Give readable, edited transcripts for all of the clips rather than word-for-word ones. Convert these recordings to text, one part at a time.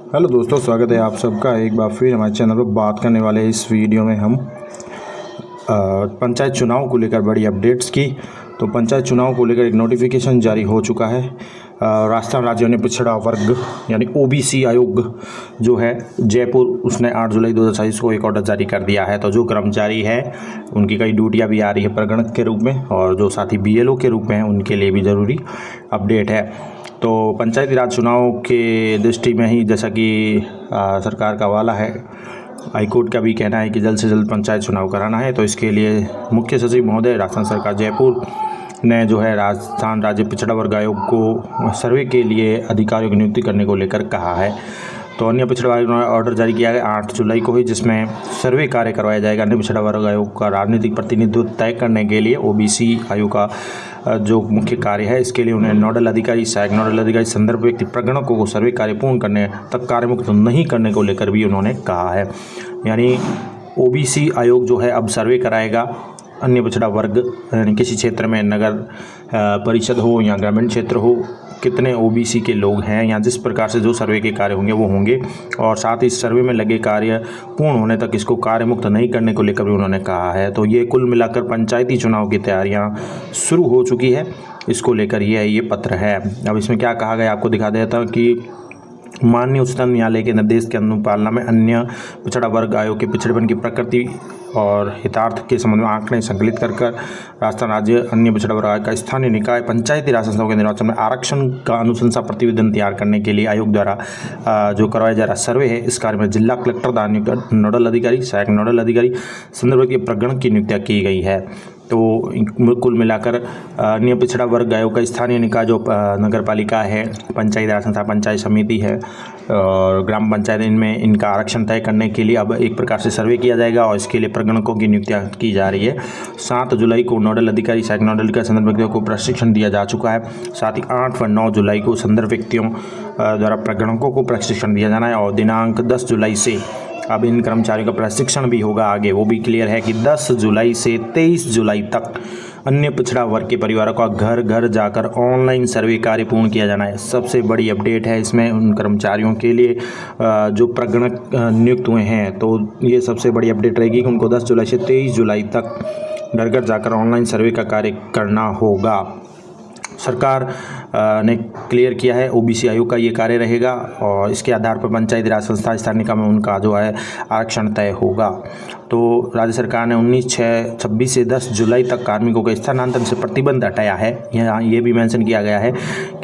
Hello दोस्तों, स्वागत है आप सबका एक बार फिर हमारे चैनल पर। बात करने वाले हैं इस वीडियो में हम पंचायत चुनाव को लेकर बड़ी अपडेट्स की। तो पंचायत चुनाव को लेकर एक नोटिफिकेशन जारी हो चुका है। राजस्थान राज्य अन्य पिछड़ा वर्ग यानी ओबीसी आयोग जो है जयपुर, उसने 8 जुलाई 2024 को एक ऑर्डर जारी कर दिया है। तो जो कर्मचारी है उनकी कई ड्यूटियां भी आ रही है प्रगणक के रूप में, और जो साथी बीएलओ के रूप में हैं उनके लिए भी ज़रूरी अपडेट है। तो पंचायती राज चुनाव के दृष्टि में ही, जैसा कि सरकार का वाला है, हाईकोर्ट का भी कहना है कि जल्द से जल्द पंचायत चुनाव कराना है। तो इसके लिए मुख्य सचिव महोदय राजस्थान सरकार जयपुर ने जो है राजस्थान राज्य पिछड़ा वर्ग आयोग को सर्वे के लिए अधिकारियों की नियुक्ति करने को लेकर कहा है। तो अन्य पिछड़ा वर्ग ने ऑर्डर जारी किया है 8 जुलाई को ही, जिसमें सर्वे कार्य करवाया जाएगा। अन्य पिछड़ा वर्ग आयोग का राजनीतिक प्रतिनिधित्व तय करने के लिए ओबीसी आयोग का जो मुख्य कार्य है, इसके लिए उन्हें नोडल अधिकारी, सहायक नोडल अधिकारी, संदर्भ व्यक्ति, प्रगणकों को सर्वे कार्य पूर्ण करने तक कार्यमुक्त नहीं करने को लेकर भी उन्होंने कहा है। यानी ओबीसी आयोग जो है अब सर्वे कराएगा। अन्य पिछड़ा वर्ग यानी किसी क्षेत्र में नगर परिषद हो या ग्रामीण क्षेत्र हो, कितने ओबीसी के लोग हैं या जिस प्रकार से जो सर्वे के कार्य होंगे वो होंगे, और साथ ही सर्वे में लगे कार्य पूर्ण होने तक इसको कार्य मुक्त नहीं करने को लेकर भी उन्होंने कहा है। तो ये कुल मिलाकर पंचायती चुनाव की तैयारियां शुरू हो चुकी है। इसको लेकर ये पत्र है। अब इसमें क्या कहा गया आपको दिखा देता हूँ कि माननीय उच्चतम न्यायालय के निर्देश के अनुपालना में अन्य पिछड़ा वर्ग आयोग के पिछड़ेपन की प्रकृति और हितार्थ के संबंध में आंकड़े संकलित कर राजस्थान राज्य अन्य पिछड़ा वर्ग आयोग का स्थानीय निकाय पंचायती राज संस्थाओं के निर्वाचन में आरक्षण का अनुशंसा प्रतिवेदन तैयार करने के लिए आयोग द्वारा जो करवाया जा रहा सर्वे है, इस कार्य में जिला कलेक्टर द्वारा नोडल अधिकारी, सहायक नोडल अधिकारी, संदर्भ के प्रगणक की नियुक्ति की गई है। तो कुल मिलाकर अन्य पिछड़ा वर्ग आयोग का स्थानीय निकाय जो नगर पालिका है, पंचायती राज संस्था, पंचायत समिति है और ग्राम पंचायत, इनमें इनका आरक्षण तय करने के लिए अब एक प्रकार से सर्वे किया जाएगा और इसके लिए प्रगणकों की नियुक्तियां की जा रही है। 7 जुलाई को नोडल अधिकारी, सहायक नोडल अधिकारी, संदर्भ व्यक्तियों को प्रशिक्षण दिया जा चुका है। साथ ही 8 व 9 जुलाई को संदर्भ व्यक्तियों द्वारा प्रगणकों को प्रशिक्षण दिया जाना है, और दिनांक 10 जुलाई से अब इन कर्मचारियों का प्रशिक्षण भी होगा आगे। वो भी क्लियर है कि 10 जुलाई से 23 जुलाई तक अन्य पिछड़ा वर्ग के परिवारों का घर घर जाकर ऑनलाइन सर्वे कार्य पूर्ण किया जाना है। सबसे बड़ी अपडेट है इसमें उन कर्मचारियों के लिए जो प्रगणक नियुक्त हुए हैं। तो ये सबसे बड़ी अपडेट रहेगी कि उनको 10 जुलाई से 23 जुलाई तक घर घर जाकर ऑनलाइन सर्वे का कार्य करना होगा। सरकार ने क्लियर किया है ओबीसी आयोग का ये कार्य रहेगा, और इसके आधार पर पंचायती राज संस्था स्थानीय निकाय में उनका जो है आरक्षण तय होगा। तो राज्य सरकार ने 19/6/26 से 10 जुलाई तक कार्मिकों के स्थानांतरण से प्रतिबंध हटाया है। यहाँ ये भी मेंशन किया गया है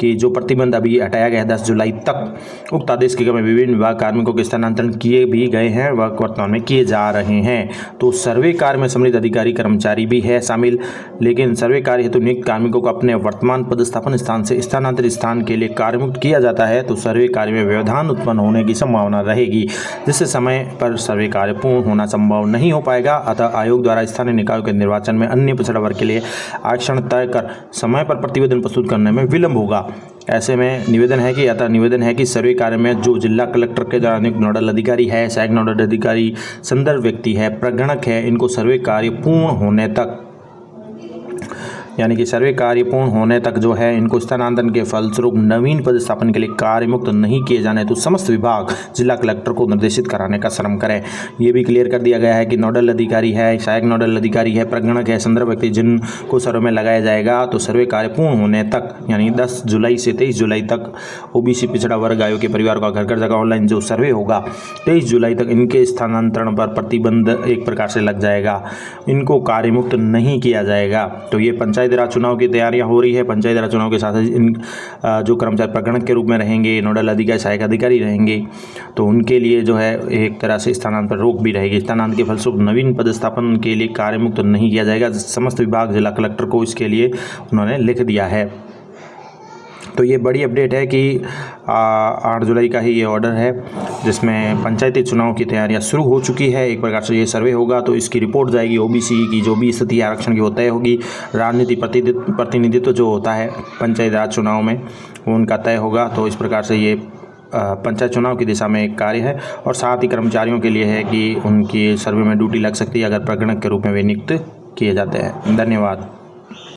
कि जो प्रतिबंध अभी हटाया गया है 10 जुलाई तक, उक्त आदेश के क्रम में विभिन्न विभाग कार्मिकों के स्थानांतरण किए भी गए हैं व वर्तमान में किए जा रहे हैं। तो सर्वे कार्य में सम्मिलित अधिकारी कर्मचारी भी है शामिल, लेकिन सर्वे कार्य हेतु नियुक्त कार्मिकों को अपने वर्तमान पदस्थापन स्थान से स्थानांतरित स्थान के लिए कार्यमुक्त किया जाता है। तो सर्वे कार्य में व्यवधान उत्पन्न होने की संभावना रहेगी, जिससे समय पर सर्वे कार्य पूर्ण होना संभव नहीं हो पाएगा। अतः आयोग द्वारा स्थानीय निकायों के निर्वाचन में अन्य पिछड़ा वर्ग के लिए आरक्षण तय कर समय पर प्रतिवेदन प्रस्तुत करने में विलंब होगा। ऐसे में निवेदन है कि सर्वे कार्य में जो जिला कलेक्टर के द्वारा नियुक्त नोडल अधिकारी है, सहायक नोडल अधिकारी, संदर्भ व्यक्ति है, प्रगणक है, इनको सर्वे कार्य पूर्ण होने तक, यानी कि सर्वे कार्य पूर्ण होने तक जो है इनको स्थानांतरण के फलस्वरूप नवीन पदस्थापन के लिए कार्य मुक्त नहीं किए जाने तो समस्त विभाग जिला कलेक्टर को निर्देशित कराने का श्रम करें। ये भी क्लियर कर दिया गया है कि नोडल अधिकारी है, सहायक नोडल अधिकारी है, प्रगणक है, संदर्भ व्यक्ति जिनको सर्वे में लगाया जाएगा, तो सर्वे कार्य पूर्ण होने तक यानी 10 जुलाई से 23 जुलाई तक ओबीसी पिछड़ा वर्ग आयोग के परिवार का घर घर जगह ऑनलाइन जो सर्वे होगा 23 जुलाई तक इनके स्थानांतरण पर प्रतिबंध एक प्रकार से लग जाएगा, इनको कार्य मुक्त नहीं किया जाएगा। तो ये पंचायती राज चुनाव की तैयारियां हो रही है। पंचायती राज चुनाव के साथ इन जो कर्मचारी प्रगणक के रूप में रहेंगे, नोडल अधिकारी, सहायक अधिकारी रहेंगे, तो उनके लिए जो है एक तरह से स्थानांतरण पर रोक भी रहेगी। स्थानांतरण के फलस्वरूप नवीन पदस्थापन के लिए कार्य मुक्त नहीं किया जाएगा। समस्त विभाग जिला कलेक्टर को इसके लिए उन्होंने लिख दिया है। तो ये बड़ी अपडेट है कि 8 जुलाई का ही ये ऑर्डर है, जिसमें पंचायती चुनाव की तैयारियां शुरू हो चुकी है। एक प्रकार से ये सर्वे होगा तो इसकी रिपोर्ट जाएगी ओबीसी की, जो भी स्थिति आरक्षण की वो तय होगी। राजनीति प्रतिनिधित्व जो होता है पंचायती राज चुनाव में वो उनका तय होगा। तो इस प्रकार से ये पंचायत चुनाव की दिशा में एक कार्य है, और साथ ही कर्मचारियों के लिए है कि उनकी सर्वे में ड्यूटी लग सकती है अगर प्रगणक के रूप में वे नियुक्त किए जाते हैं। धन्यवाद।